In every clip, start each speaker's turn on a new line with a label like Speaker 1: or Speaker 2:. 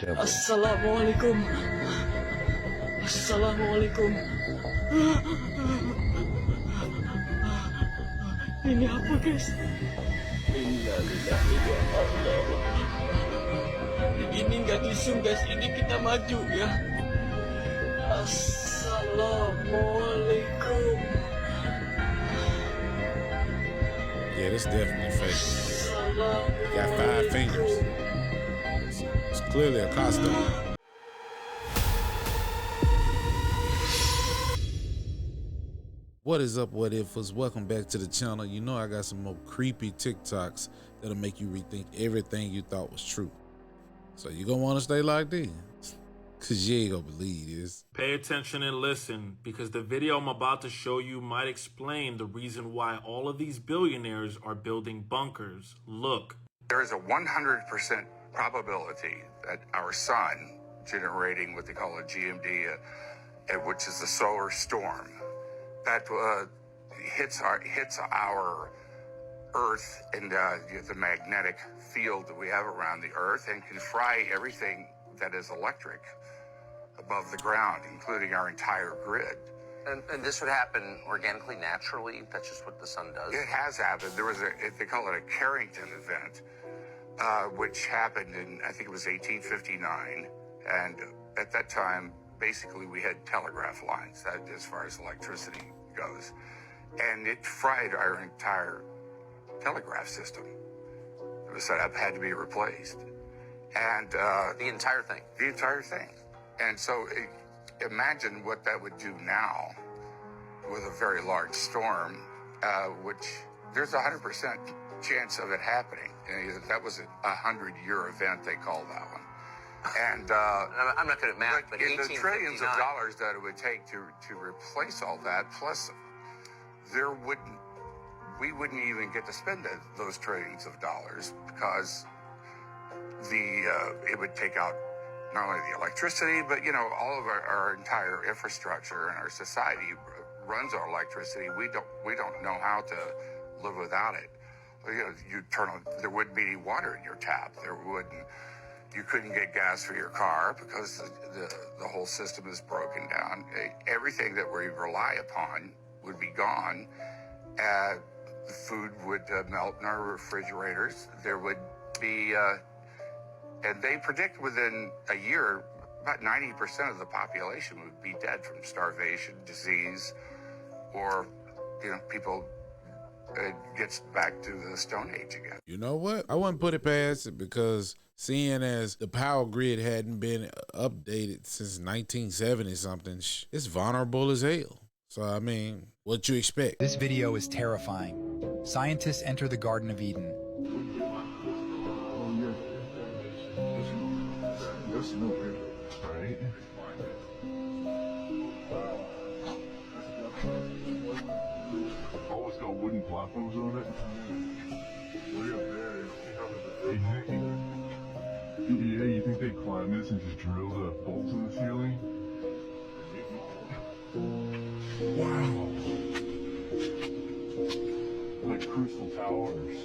Speaker 1: devil.
Speaker 2: Assalamualaikum. Assalamualaikum. Ini apa guys? Innalillahi wa Allah. Ini nggak disum guys, ini kita maju ya. Assalamualaikum.
Speaker 3: Yeah, this definitely fake. He got 5 fingers. It's clearly a costume. What is up, what ifers? Welcome back to the channel. You know I got some more creepy TikToks that'll make you rethink everything you thought was true. So you're gonna want to stay locked in, cause you ain't gonna believe this.
Speaker 4: Pay attention and listen, because the video I'm about to show you might explain the reason why all of these billionaires are building bunkers. Look.
Speaker 5: There is a 100% probability that our sun generating what they call a GMD, which is a solar storm, that hits our Earth and the magnetic field that we have around the Earth, and can fry everything that is electric above the ground, including our entire grid.
Speaker 6: And this would happen organically, naturally? That's just what the sun does?
Speaker 5: It has happened. There was they call it a Carrington event, which happened in, I think it was 1859. And at that time, basically we had telegraph lines, that as far as electricity goes. And it fried our entire telegraph system. It was set up, had to be replaced. And
Speaker 6: the entire thing?
Speaker 5: The entire thing. And so imagine what that would do now with a very large storm, which there's a 100% chance of it happening. And that was a 100-year event, they call that one. And
Speaker 6: I'm not good at math, but
Speaker 5: in the trillions of dollars that it would take to replace all that, plus we wouldn't even get to spend those trillions of dollars, because it would take out not only the electricity, but all of our entire infrastructure, and our society runs on electricity. We don't know how to live without it. You turn on, there wouldn't be any water in your tap. You couldn't get gas for your car because the whole system is broken down. Everything that we rely upon would be gone. The food would melt in our refrigerators. There would be, and they predict within a year, about 90% of the population would be dead from starvation, disease, or, people, it gets back to the Stone Age again.
Speaker 3: You know what? I wouldn't put it past it, because seeing as the power grid hadn't been updated since 1970 something, it's vulnerable as hell. So, I mean, what you expect?
Speaker 1: This video is terrifying. Scientists enter the Garden of Eden.
Speaker 7: Oh, it's got wooden platforms on it. Way up there. Yeah, you think they climb this and just drill the bolts in the ceiling? Wow. Like crystal towers.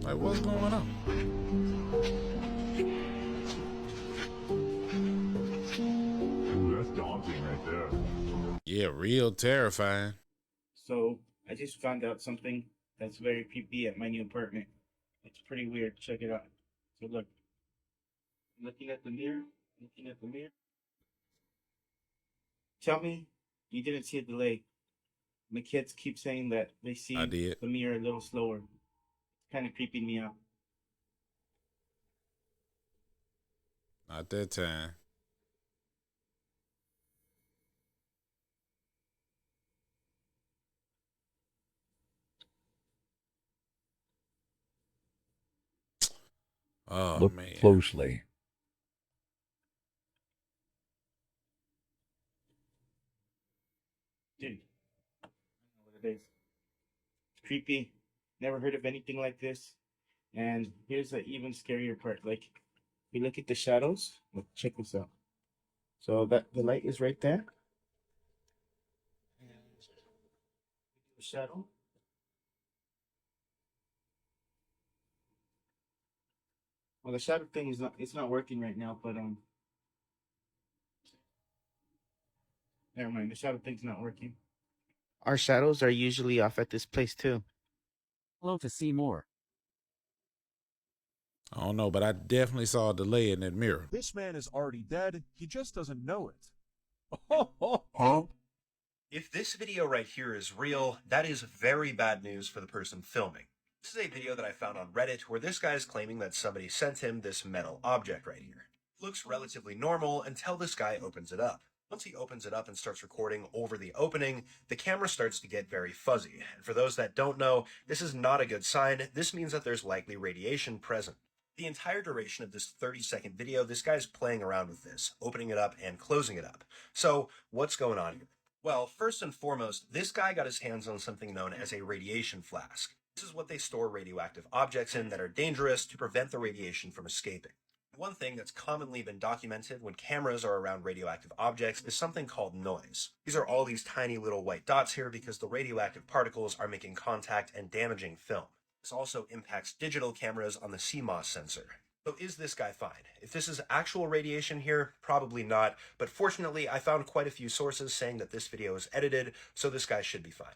Speaker 3: Like, what's going on?
Speaker 7: Ooh, that's daunting right there.
Speaker 3: Yeah, real terrifying.
Speaker 8: So I just found out something that's very creepy at my new apartment. It's pretty weird. Check it out. So look, I'm looking at the mirror. Tell me you didn't see a delay. My kids keep saying that they see the mirror a little slower. It's kind of creeping me out.
Speaker 3: Not that time. Oh,
Speaker 1: Look
Speaker 3: man.
Speaker 1: closely.
Speaker 8: Dude, I don't know what it is. It's creepy. Never heard of anything like this. And here's the even scarier part. Like, if you look at the shadows, look, check this out. So that the light is right there. The shadow. Well, the shadow thing is not working right now, but never mind. The shadow thing's not working. Our shadows are usually off at this place too.
Speaker 9: Hello to see more.
Speaker 3: I don't know, but I definitely saw a delay in that mirror.
Speaker 10: This man is already dead. He just doesn't know it. Huh?
Speaker 11: If this video right here is real, that is very bad news for the person filming. This is a video that I found on Reddit where this guy is claiming that somebody sent him this metal object right here. It looks relatively normal until this guy opens it up. Once he opens it up and starts recording over the opening, the camera starts to get very fuzzy. And for those that don't know, this is not a good sign. This means that there's likely radiation present. The entire duration of this 30-second video, this guy's playing around with this, opening it up and closing it up. So, what's going on here? Well, first and foremost, this guy got his hands on something known as a radiation flask. This is what they store radioactive objects in that are dangerous to prevent the radiation from escaping. One thing that's commonly been documented when cameras are around radioactive objects is something called noise. These are all these tiny little white dots here because the radioactive particles are making contact and damaging film. This also impacts digital cameras on the CMOS sensor. So is this guy fine? If this is actual radiation here, probably not, but fortunately I found quite a few sources saying that this video is edited, so this guy should be fine.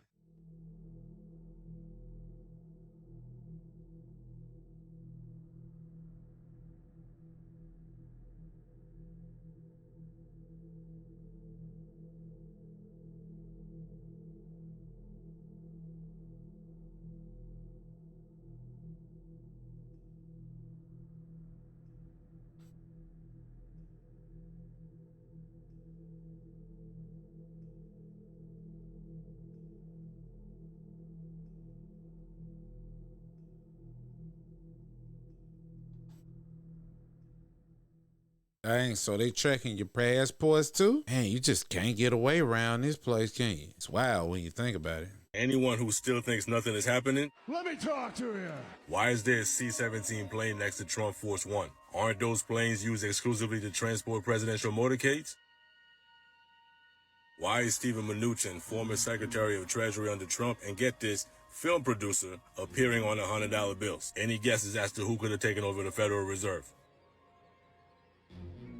Speaker 3: Dang, so they checking your passports too? Man, you just can't get away around this place, can you? It's wild when you think about it.
Speaker 10: Anyone who still thinks nothing is happening?
Speaker 7: Let me talk to you.
Speaker 10: Why is there a C-17 plane next to Trump Force One? Aren't those planes used exclusively to transport presidential motorcades? Why is Steven Mnuchin, former Secretary of Treasury under Trump, and get this, film producer, appearing on $100 bills? Any guesses as to who could have taken over the Federal Reserve?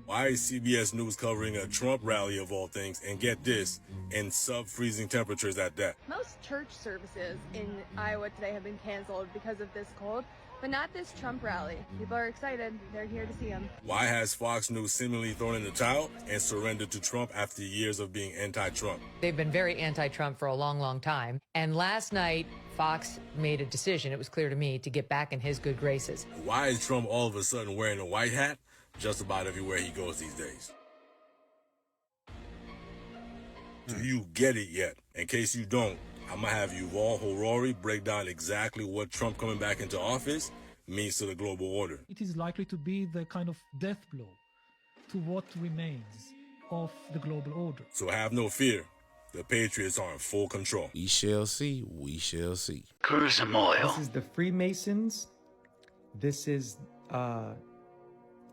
Speaker 10: Why is CBS News covering a Trump rally of all things, and get this, in sub-freezing temperatures at that?
Speaker 12: Most church services in Iowa today have been canceled because of this cold, but not this Trump rally. People are excited. They're here to see him.
Speaker 10: Why has Fox News seemingly thrown in the towel and surrendered to Trump after years of being anti-Trump?
Speaker 13: They've been very anti-Trump for a long, long time. And last night, Fox made a decision, it was clear to me, to get back in his good graces.
Speaker 10: Why is Trump all of a sudden wearing a white hat just about everywhere he goes these days? Do you get it yet? In case you don't, I'm gonna have Yuval Harari break down exactly what Trump coming back into office means to the global order.
Speaker 14: It is likely to be the kind of death blow to what remains of the global order.
Speaker 10: So have no fear. The Patriots are in full control.
Speaker 3: We shall see. We shall see.
Speaker 9: Cruise some oil.
Speaker 15: This is the Freemasons. This is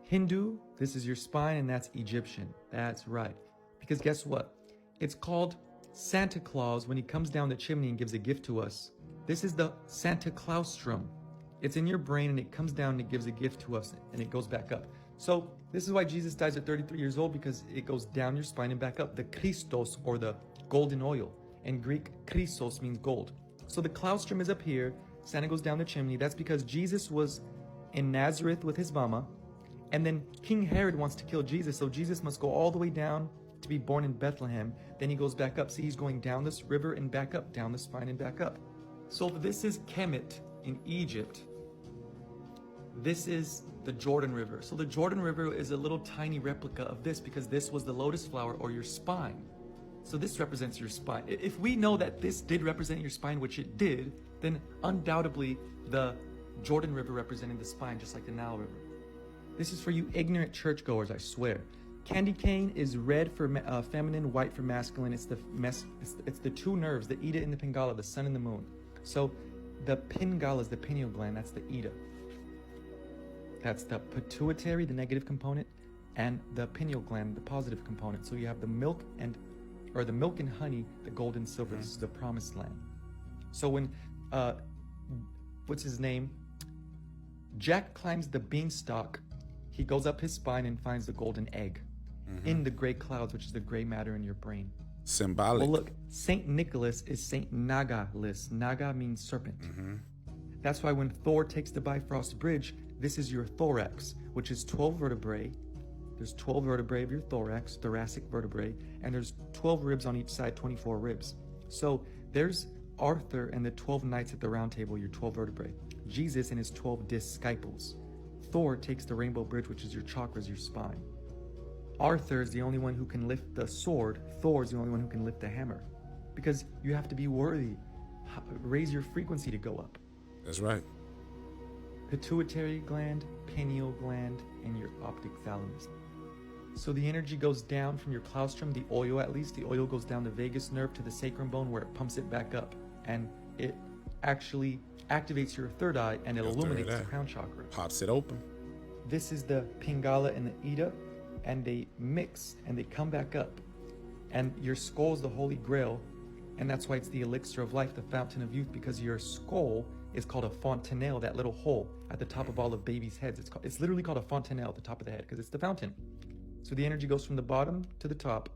Speaker 15: Hindu. This is your spine, and that's Egyptian. That's right. Because guess what? It's called Santa Claus when he comes down the chimney and gives a gift to us. This is the Santa Claustrum. It's in your brain and it comes down and it gives a gift to us and it goes back up. So this is why Jesus dies at 33 years old, because it goes down your spine and back up. The Christos, or the golden oil. In Greek, Christos means gold. So the claustrum is up here. Santa goes down the chimney. That's because Jesus was in Nazareth with his mama. And then King Herod wants to kill Jesus. So Jesus must go all the way down to be born in Bethlehem. Then he goes back up. See, he's going down this river and back up, down the spine and back up. So this is Kemet in Egypt. This is the Jordan River. So the Jordan River is a little tiny replica of this, because this was the lotus flower, or your spine. So this represents your spine. If we know that this did represent your spine, which it did, then undoubtedly the Jordan River represented the spine, just like the Nile River. This is for you ignorant churchgoers, I swear. Candy cane is red for feminine, white for masculine. It's the two nerves, the Ida and the Pingala, the sun and the moon. So the Pingala is the pineal gland, that's the Ida. That's the pituitary, the negative component, and the pineal gland, the positive component. So you have the milk and honey, the gold and silver. This is the promised land. So when what's his name? Jack climbs the beanstalk, he goes up his spine and finds the golden egg in the gray clouds, which is the gray matter in your brain.
Speaker 3: Symbolic.
Speaker 15: Well, look, Saint Nicholas is Saint Nagalis. Naga means serpent. That's why when Thor takes the Bifrost Bridge, this is your thorax, which is 12 vertebrae. There's 12 vertebrae of your thorax, thoracic vertebrae, and there's 12 ribs on each side, 24 ribs. So there's Arthur and the 12 knights at the round table, your 12 vertebrae. Jesus and his 12 disciples. Thor takes the rainbow bridge, which is your chakras, your spine. Arthur is the only one who can lift the sword. Thor is the only one who can lift the hammer. Because you have to be worthy. Raise your frequency to go up.
Speaker 3: That's right.
Speaker 15: Pituitary gland, pineal gland, and your optic thalamus. So the energy goes down from your claustrum, the oil at least. The oil goes down the vagus nerve to the sacrum bone where it pumps it back up. And it actually activates your third eye and it illuminates the crown chakra.
Speaker 3: Pops it open.
Speaker 15: This is the Pingala and the Ida, and they mix and they come back up. And your skull is the Holy Grail, and that's why it's the elixir of life, the fountain of youth, because your skull is called a fontanelle, that little hole at the top of all of babies' heads. It's literally called a fontanelle at the top of the head because it's the fountain. So the energy goes from the bottom to the top,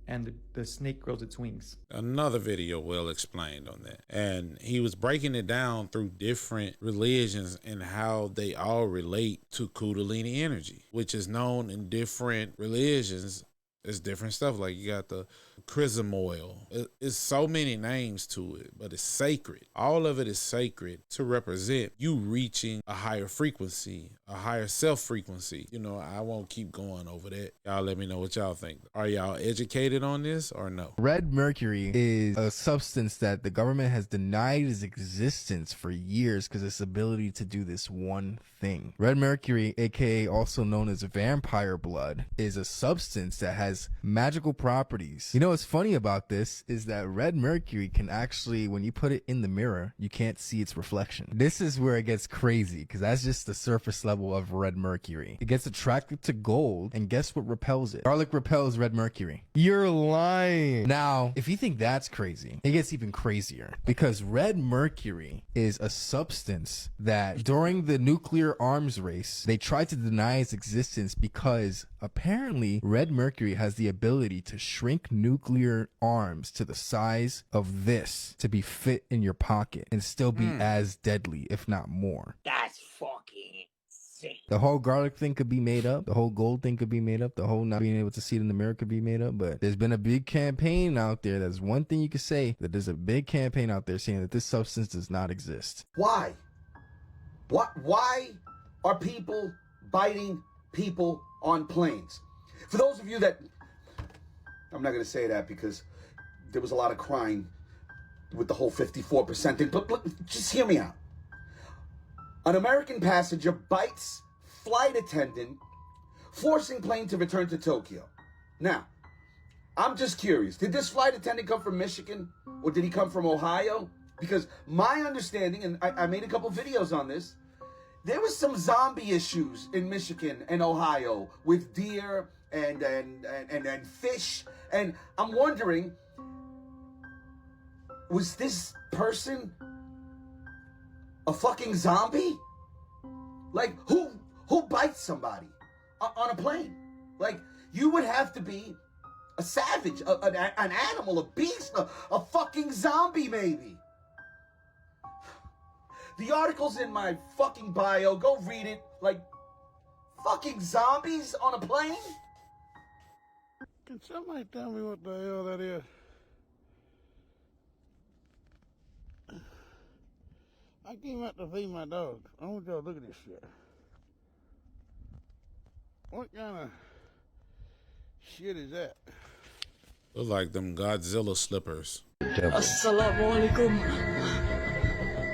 Speaker 15: and the snake grows its wings.
Speaker 3: Another video well explained on that. And he was breaking it down through different religions and how they all relate to Kundalini energy, which is known in different religions as different stuff. Like you got the chrism oil. It's so many names to it, but it's sacred. All of it is sacred to represent you reaching a higher frequency, a higher self frequency. You know, I won't keep going over that. Y'all let me know what y'all think. Are y'all educated on this or no?
Speaker 16: Red mercury is a substance that the government has denied its existence for years because of its ability to do this one thing. Red mercury, aka also known as vampire blood, is a substance that has magical properties. You know what's funny about this is that red mercury can actually, when you put it in the mirror, you can't see its reflection. This is where it gets crazy because that's just the surface level of red mercury. It gets attracted to gold, and guess what repels it? Garlic repels red mercury. You're lying. Now, if you think that's crazy, it gets even crazier because red mercury is a substance that during the nuclear arms race, they tried to deny its existence because apparently red mercury has the ability to shrink nuclear arms to the size of this to be fit in your pocket and still be as deadly, if not more.
Speaker 2: That's fucking insane.
Speaker 16: The whole garlic thing could be made up. The whole gold thing could be made up. The whole not being able to see it in the mirror could be made up. But there's been a big campaign out there. That's one thing you could say, that there's a big campaign out there saying that this substance does not exist.
Speaker 17: Why? Why are people biting people on planes? For those of you that, I'm not going to say that because there was a lot of crying with the whole 54% thing, but look, just hear me out. An American passenger bites flight attendant, forcing plane to return to Tokyo. Now, I'm just curious, did this flight attendant come from Michigan or did he come from Ohio? Because my understanding, and I made a couple videos on this, there was some zombie issues in Michigan and Ohio with deer and fish. And I'm wondering, was this person a fucking zombie? Like, who bites somebody on a plane? Like, you would have to be a savage, an animal, a beast, a fucking zombie maybe. The article's in my fucking bio. Go read it. Like, fucking zombies on a plane?
Speaker 18: Can somebody tell me what the hell that is? I came out to feed my dogs. I want y'all to look at this shit. What kind of shit is that?
Speaker 3: Look like them Godzilla slippers.
Speaker 2: Assalamualaikum.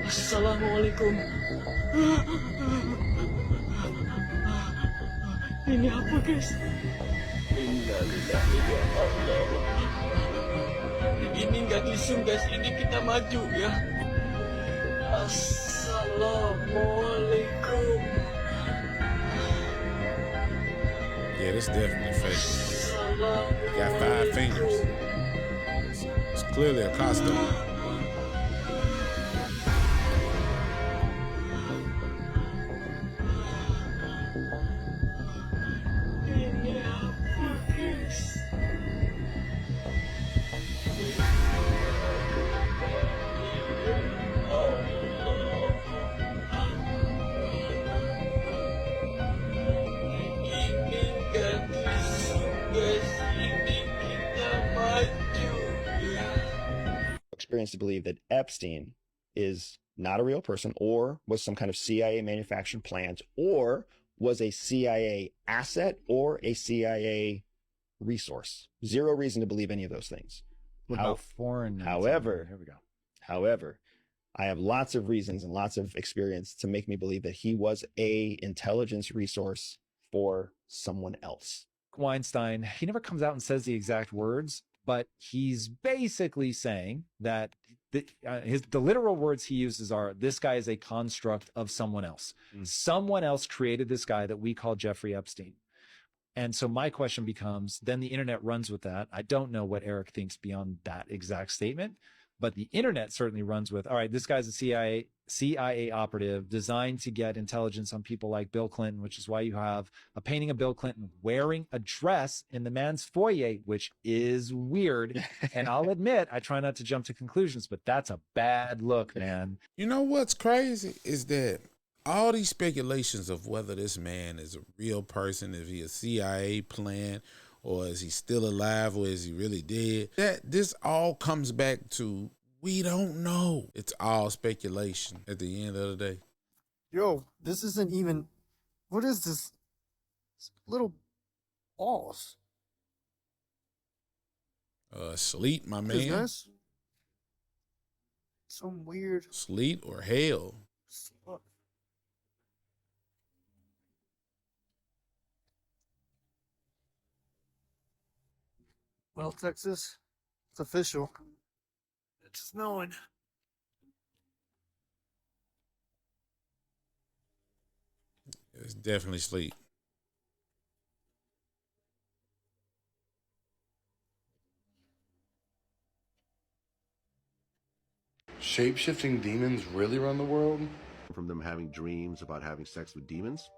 Speaker 2: Assalamualaikum. Ini apa guys? Innalillahi wa Allah. Ini nggak disum guys, ini kita maju ya. Assalamualaikum.
Speaker 3: it's definitely fake. He got 5 fingers. It's clearly a costume.
Speaker 19: Experience to believe that Epstein is not a real person, or was some kind of CIA manufactured plant, or was a CIA asset, or a CIA resource. Zero reason to believe any of those things.
Speaker 20: What about foreign?
Speaker 19: However,
Speaker 20: here we go.
Speaker 19: However, I have lots of reasons and lots of experience to make me believe that he was a intelligence resource for someone else.
Speaker 20: Weinstein, he never comes out and says the exact words, but he's basically saying that the literal words he uses are, this guy is a construct of someone else. Someone else created this guy that we call Jeffrey Epstein. And so my question becomes, then the internet runs with that. I don't know what Eric thinks beyond that exact statement, but the internet certainly runs with, all right, this guy's a CIA operative designed to get intelligence on people like Bill Clinton, which is why you have a painting of Bill Clinton wearing a dress in the man's foyer, which is weird. And I'll admit, I try not to jump to conclusions, but that's a bad look, man.
Speaker 3: You know what's crazy is that all these speculations of whether this man is a real person, if he a CIA plant, or is he still alive, or is he really dead, that this all comes back to, we don't know. It's all speculation at the end of the day.
Speaker 18: Yo, this isn't even. What is this? It's little balls.
Speaker 3: Sleet, my man.
Speaker 18: Is this some weird
Speaker 3: Sleet or hail?
Speaker 18: stuff? Well, Texas, it's official. It's snowing.
Speaker 3: It's definitely sleet.
Speaker 21: Shape-shifting demons really run the world? From them having dreams about having sex with demons.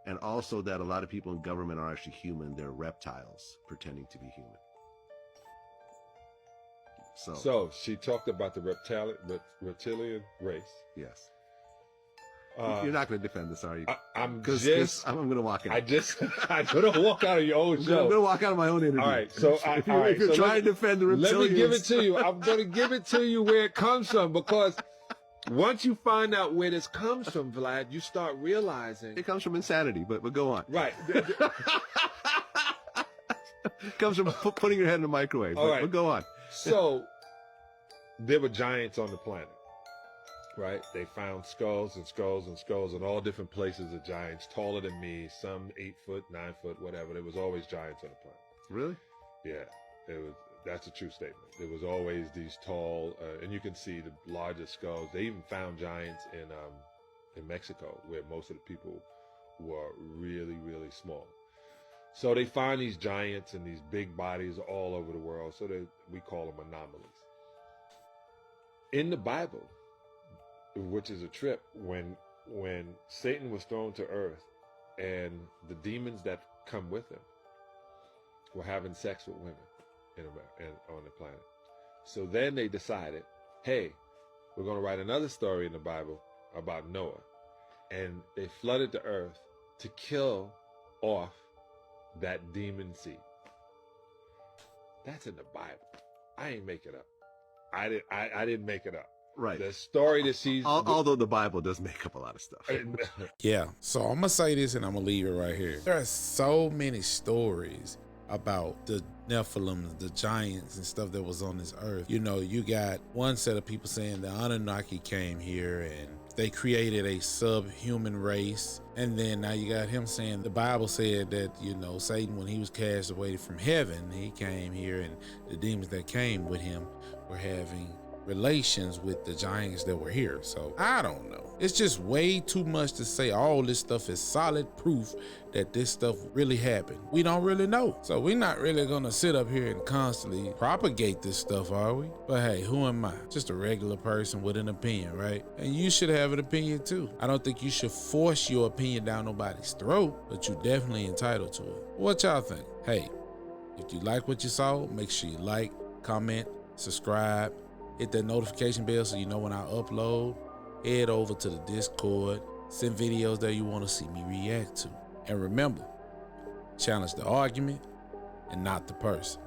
Speaker 21: And also that a lot of people in government are actually human. They're reptiles pretending to be human.
Speaker 22: So she talked about the reptilian race.
Speaker 21: Yes. You're not going to defend this, are you?
Speaker 22: I'm
Speaker 21: going to walk out.
Speaker 22: I'm going to walk out of your own show.
Speaker 21: I'm going to walk out of my own interview.
Speaker 22: All right. So
Speaker 21: if you're trying to defend the reptilians,
Speaker 22: let me give it to you. I'm going to give it to you where it comes from, because once you find out where this comes from, Vlad, you start realizing
Speaker 21: it comes from insanity. But go on.
Speaker 22: Right.
Speaker 21: It comes from putting your head in a microwave.
Speaker 22: All right.
Speaker 21: But go on.
Speaker 22: So there were giants on the planet, right? They found skulls and skulls and skulls in all different places of giants, taller than me, some 8 foot, 9 foot, whatever. There was always giants on the planet.
Speaker 21: Really?
Speaker 22: Yeah. That's a true statement. There was always these tall, and you can see the largest skulls. They even found giants in Mexico, where most of the people were really, really small. So they find these giants and these big bodies all over the world. So we call them anomalies. In the Bible, which is a trip, when Satan was thrown to earth and the demons that come with him were having sex with women on the planet. So then they decided, hey, we're going to write another story in the Bible about Noah. And they flooded the earth to kill off that demon seed. That's in the Bible. I ain't make it up. I didn't make it up.
Speaker 21: Right.
Speaker 22: The story that she's...
Speaker 21: Although the Bible does make up a lot of stuff.
Speaker 3: Yeah. So I'm going to say this and I'm going to leave it right here. There are so many stories about the Nephilim, the giants and stuff that was on this earth. You know, you got one set of people saying the Anunnaki came here and they created a subhuman race. And then now you got him saying the Bible said that, you know, Satan, when he was cast away from heaven, he came here and the demons that came with him were having relations with the giants that were here. So I don't know. It's just way too much to say all this stuff is solid proof that this stuff really happened. We don't really know. So we're not really gonna sit up here and constantly propagate this stuff, are we? But hey, who am I? Just a regular person with an opinion, right? And you should have an opinion too. I don't think you should force your opinion down nobody's throat, but you're definitely entitled to it. What y'all think? Hey, if you like what you saw, make sure you like, comment, subscribe, hit that notification bell so you know when I upload. Head over to the Discord, send videos that you want to see me react to. And remember, challenge the argument and not the person.